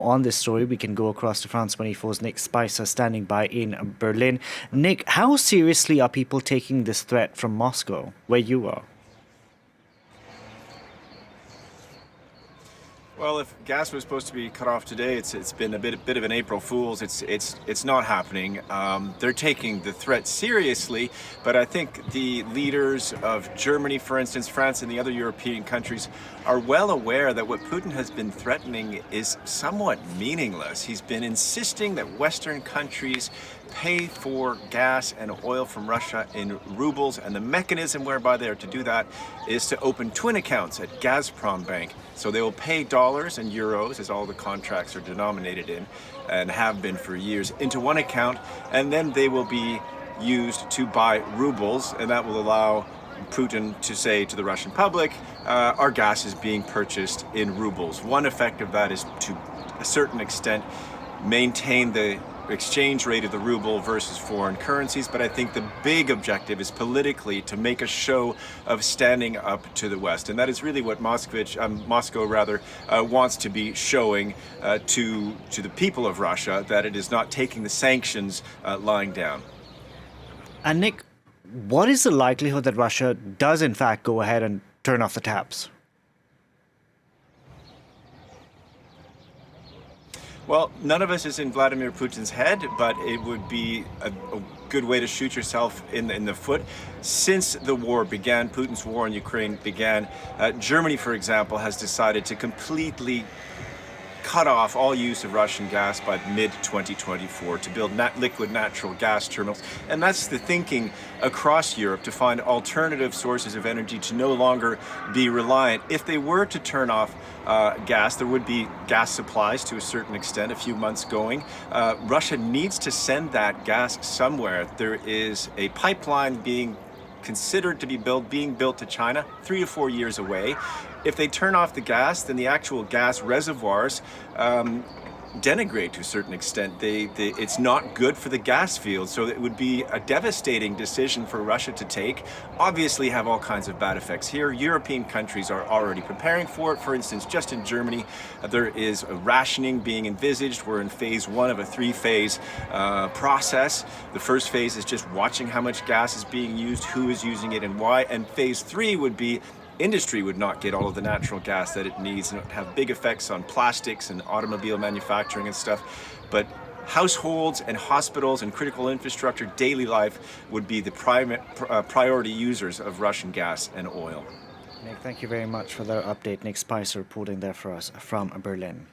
On this story, we can go across to France 24's Nick Spicer standing by in Berlin. Nick, how seriously are people taking this threat from Moscow, where you are? Well, if gas was supposed to be cut off today, it's been a bit of an April Fool's. It's not happening. They're taking the threat seriously, but I think the leaders of Germany, for instance, France, and the other European countries are well aware that what Putin has been threatening is somewhat meaningless. He's been insisting that Western countries pay for gas and oil from Russia in rubles, and the mechanism whereby they are to do that is to open twin accounts at Gazprom Bank. So they will pay dollars and euros, as all the contracts are denominated in, and have been for years, into one account, and then they will be used to buy rubles, and that will allow Putin to say to the Russian public, our gas is being purchased in rubles. One effect of that is to a certain extent maintain the exchange rate of the ruble versus foreign currencies, but I think the big objective is politically to make a show of standing up to the West, and that is really what Moscow wants to be showing to the people of Russia, that it is not taking the sanctions lying down. And Nick, what is the likelihood that Russia does in fact go ahead and turn off the taps? Well, none of us is in Vladimir Putin's head, but it would be a good way to shoot yourself in the foot. Since the war began, Putin's war in Ukraine began, Germany, for example, has decided to completely cut off all use of Russian gas by mid-2024 to build liquid natural gas terminals. And that's the thinking across Europe, to find alternative sources of energy, to no longer be reliant. If they were to turn off gas, there would be gas supplies to a certain extent, a few months going. Russia needs to send that gas somewhere. There is a pipeline being considered to be being built to China, 3 to 4 years away. If they turn off the gas, then the actual gas reservoirs denigrate to a certain extent. It's not good for the gas field, so it would be a devastating decision for Russia to take. Obviously have all kinds of bad effects here. European countries are already preparing for it. For instance, just in Germany, there is a rationing being envisaged. We're in phase 1 of a 3-phase process. The first phase is just watching how much gas is being used, who is using it and why, and phase 3 would be industry would not get all of the natural gas that it needs, and it would have big effects on plastics and automobile manufacturing and stuff. But households and hospitals and critical infrastructure, daily life, would be the priority users of Russian gas and oil. Nick, thank you very much for that update. Nick Spicer reporting there for us from Berlin.